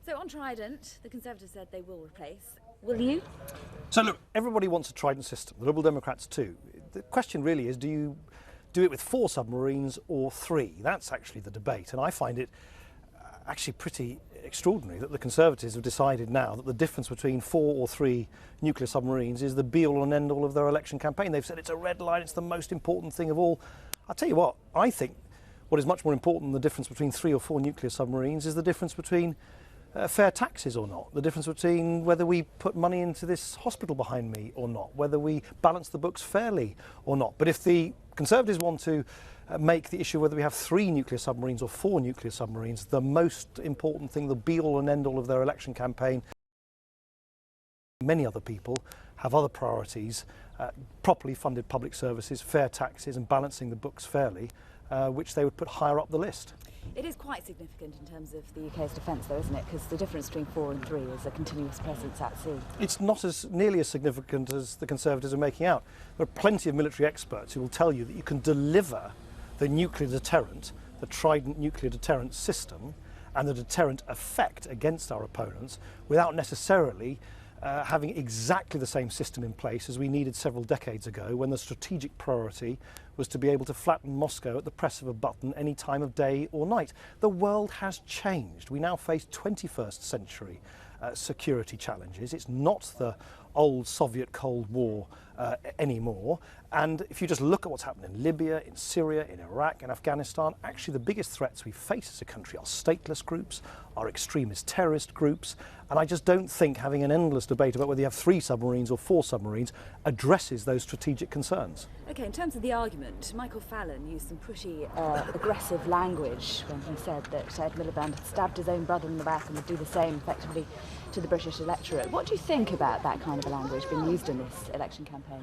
So on Trident, the Conservatives said they will replace. Will you? So look, everybody wants a Trident system, the Liberal Democrats too. The question really is, do you do it with 4 submarines or 3? That's actually the debate, and I find it actually pretty extraordinary that the Conservatives have decided now that the difference between 4 or 3 nuclear submarines is the be-all and end-all of their election campaign. They've said it's a red line, it's the most important thing of all. I'll tell you what, I think what is much more important than the difference between 3 or 4 nuclear submarines is the difference between fair taxes or not, the difference between whether we put money into this hospital behind me or not, whether we balance the books fairly or not. But if the Conservatives want to make the issue whether we have 3 nuclear submarines or 4 nuclear submarines the most important thing, the be-all and end-all of their election campaign, many other people have other priorities, properly funded public services, fair taxes and balancing the books fairly, which they would put higher up the list. It is quite significant in terms of the UK's defence though, isn't it? Because the difference between 4 and 3 is a continuous presence at sea. It's not nearly as significant as the Conservatives are making out. There are plenty of military experts who will tell you that you can deliver the nuclear deterrent, the Trident nuclear deterrent system, and the deterrent effect against our opponents without necessarily having exactly the same system in place as we needed several decades ago, when the strategic priority was to be able to flatten Moscow at the press of a button any time of day or night. The world has changed. We now face 21st century security challenges. It's not the old Soviet Cold War anymore. And if you just look at what's happened in Libya, in Syria, in Iraq and Afghanistan, actually the biggest threats we face as a country are stateless groups, are extremist terrorist groups, and I just don't think having an endless debate about whether you have 3 submarines or 4 submarines addresses those strategic concerns. OK, in terms of the argument, Michael Fallon used some pretty aggressive language when he said that Ed Miliband had stabbed his own brother in the back and would do the same effectively to the British electorate. What do you think about that kind of language being used in this election campaign?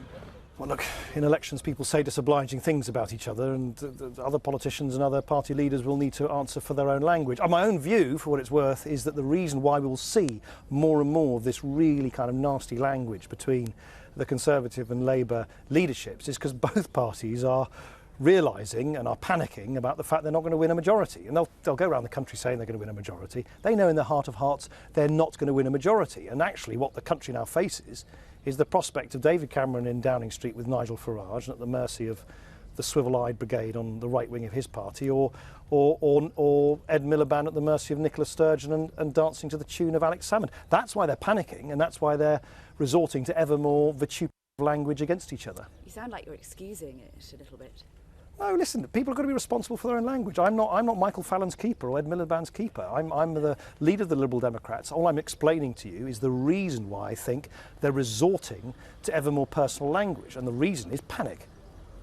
Well, look, in elections people say disobliging things about each other, and other politicians and other party leaders will need to answer for their own language. My own view, for what it's worth, is that the reason why we will see more and more of this really kind of nasty language between the Conservative and Labour leaderships is because both parties are realising and are panicking about the fact they're not going to win a majority. And they'll go around the country saying they're going to win a majority. They know in their heart of hearts they're not going to win a majority. And actually what the country now faces is the prospect of David Cameron in Downing Street with Nigel Farage and at the mercy of the swivel-eyed brigade on the right wing of his party, or Ed Miliband at the mercy of Nicola Sturgeon and dancing to the tune of Alex Salmond. That's why they're panicking, and that's why they're resorting to ever more vituperative language against each other. You sound like you're excusing it a little bit. No, listen, people have got to be responsible for their own language. I'm not Michael Fallon's keeper or Ed Miliband's keeper. I'm the leader of the Liberal Democrats. All I'm explaining to you is the reason why I think they're resorting to ever more personal language, and the reason is panic.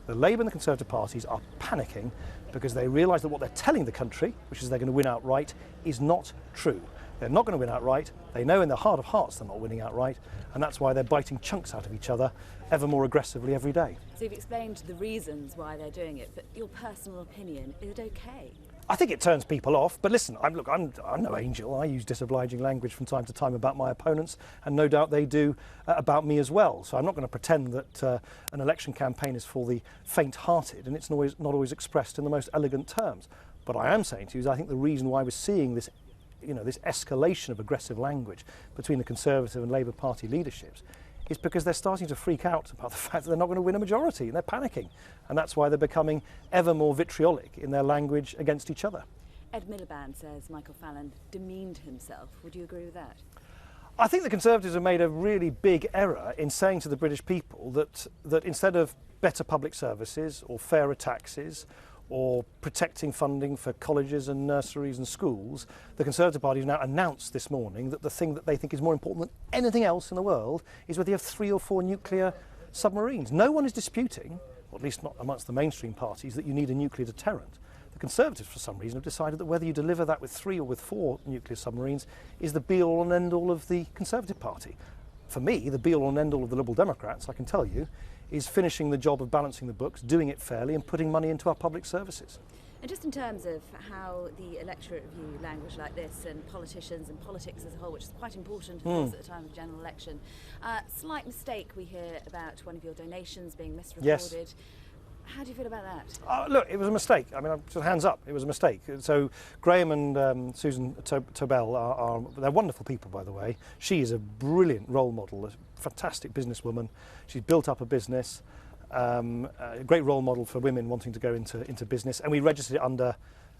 The Labour and the Conservative parties are panicking because they realise that what they're telling the country, which is they're going to win outright, is not true. They're not going to win outright. They know in their heart of hearts they're not winning outright, and that's why they're biting chunks out of each other ever more aggressively every day. So you've explained the reasons why they're doing it, but your personal opinion, is it okay? I think it turns people off, but listen, I'm no angel. I use disobliging language from time to time about my opponents, and no doubt they do about me as well. So I'm not going to pretend that an election campaign is for the faint-hearted, and it's not always expressed in the most elegant terms. But I am saying to you is I think the reason why we're seeing this, this escalation of aggressive language between the Conservative and Labour Party leaderships is because they're starting to freak out about the fact that they're not going to win a majority, and they're panicking. And that's why they're becoming ever more vitriolic in their language against each other. Ed Miliband says Michael Fallon demeaned himself. Would you agree with that? I think the Conservatives have made a really big error in saying to the British people that instead of better public services or fairer taxes or protecting funding for colleges and nurseries and schools, the Conservative Party has now announced this morning that the thing that they think is more important than anything else in the world is whether you have 3 or 4 nuclear submarines. No one is disputing, or at least not amongst the mainstream parties, that you need a nuclear deterrent. The Conservatives, for some reason, have decided that whether you deliver that with 3 or with 4 nuclear submarines is the be-all and end-all of the Conservative Party. For me, the be-all and end-all of the Liberal Democrats, I can tell you, is finishing the job of balancing the books, doing it fairly and putting money into our public services. And just in terms of how the electorate view language like this and politicians and politics as a whole, which is quite important of course, at the time of the general election, slight mistake we hear about one of your donations being misreported. Yes. How do you feel about that? Look, it was a mistake. I mean, just hands up, it was a mistake. So Graham and Susan Tobel they're wonderful people, by the way. She is a brilliant role model, a fantastic businesswoman. She's built up a business, a great role model for women wanting to go into business. And we registered it under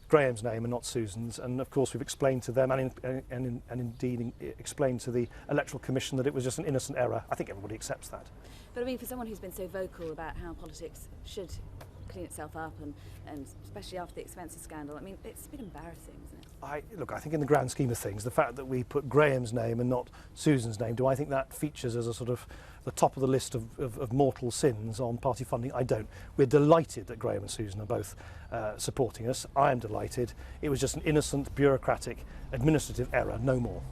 Graham's name and not Susan's, and of course we've explained to them and indeed explained to the Electoral Commission that it was just an innocent error. I think everybody accepts that. But I mean, for someone who's been so vocal about how politics should clean itself up, and especially after the expenses scandal, I mean, it's a bit embarrassing, isn't it? Look, I think in the grand scheme of things, the fact that we put Graham's name and not Susan's name, do I think that features as a sort of the top of the list of mortal sins on party funding? I don't. We're delighted that Graham and Susan are both supporting us. I am delighted. It was just an innocent, bureaucratic, administrative error, no more.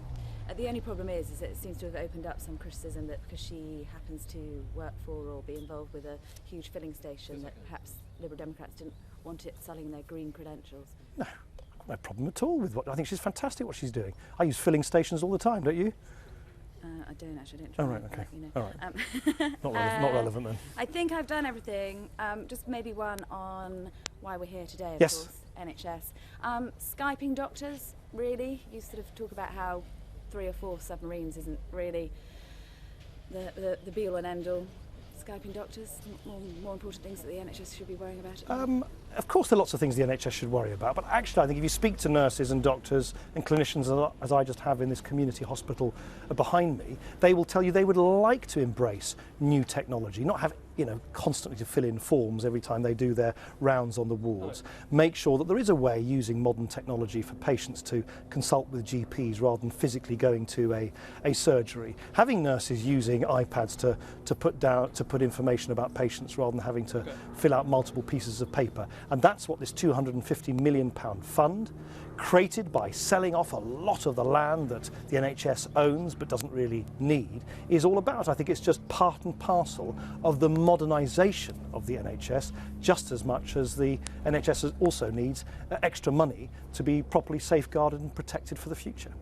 The only problem is that it seems to have opened up some criticism that because she happens to work for or be involved with a huge filling station, that perhaps Liberal Democrats didn't want it selling their green credentials. No problem at all with what I think she's fantastic what she's doing. I use filling stations all the time, don't you? I don't actually. I don't try. Oh right, okay. You know. All right. Not relevant then. I think I've done everything. Just maybe one on why we're here today. Of Yes. course, NHS. Skyping doctors. Really, you sort of talk about how 3 or 4 submarines isn't really the be all and end all. Skyping doctors, more important things that the NHS should be worrying about? Of course there are lots of things the NHS should worry about, but actually I think if you speak to nurses and doctors and clinicians, as I just have in this community hospital behind me, they will tell you they would like to embrace new technology, not have constantly to fill in forms every time they do their rounds on the wards. Make sure that there is a way using modern technology for patients to consult with GPs rather than physically going to a surgery. Having nurses using iPads to put information about patients rather than having to fill out multiple pieces of paper. And that's what this £250 million fund, created by selling off a lot of the land that the NHS owns but doesn't really need, is all about. I think it's just part and parcel of the modernisation of the NHS, just as much as the NHS also needs extra money to be properly safeguarded and protected for the future.